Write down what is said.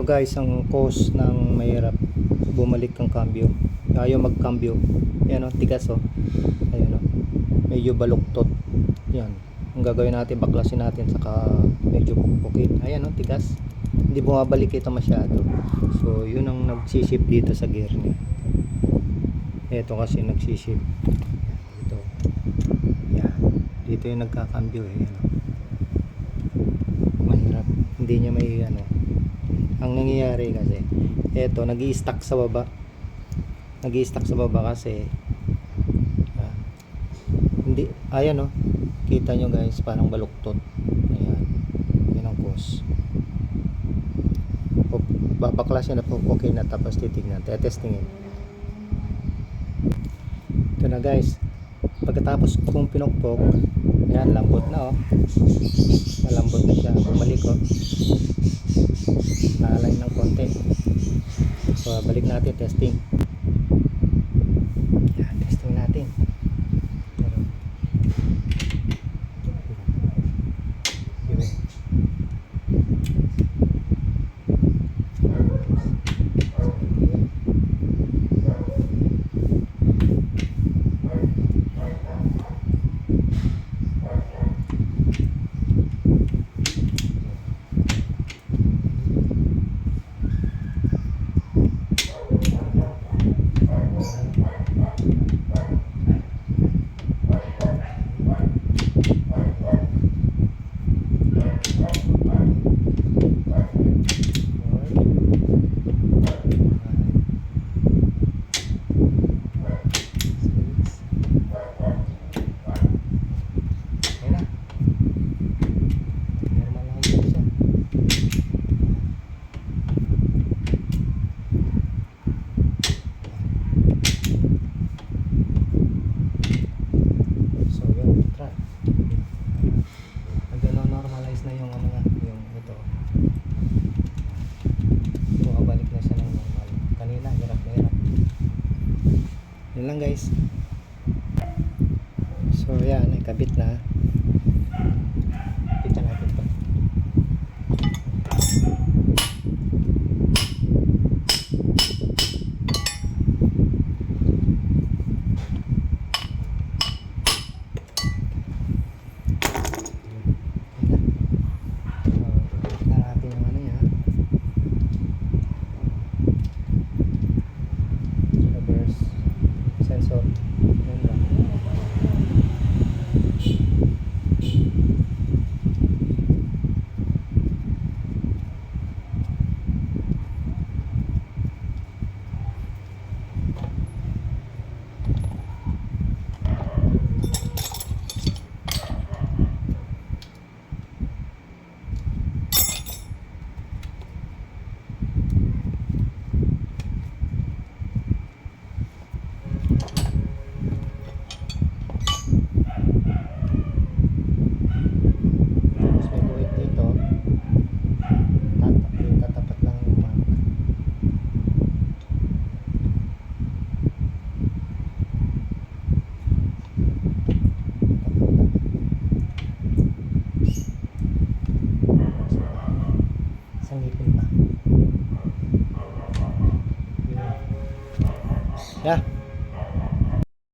guys, ang cause ng mahirap bumalik ang cambio, ayaw mag-cambio. Yan o, tigas o. Ayun o, medyo baluktot. Yan, ang gagawin natin, baklasin natin, saka medyo pukpukin. Ayan o, tigas, hindi bumabalik ito masyado. So yun ang nagsishift dito sa gear niya. Ito kasi nagsishift ito. Yan, dito yung nagkakambyo eh. Yan, mahirap, hindi niya may ano. Ang nangyayari kasi eto, nag-i-stuck sa baba, kasi hindi, ayan o, kita nyo guys, parang baluktot. Ayan, yan ang cause. Babaklasin na po, okay na, tapos titignan, testingin. Ito na guys, pagkatapos kung pinukpok, ayan, lambot na o, malambot na siya, bumalik o, na-align ng konti. So balik natin, testing. Yan, testing natin. Normalize na yung ano nga, yung ito. Bumabalik na siya ng normal. Kanina, hirap na hirap. Yun lang guys. So yan, ikabit na. Kita natin ito. Sensor. Yan lang. Yeah.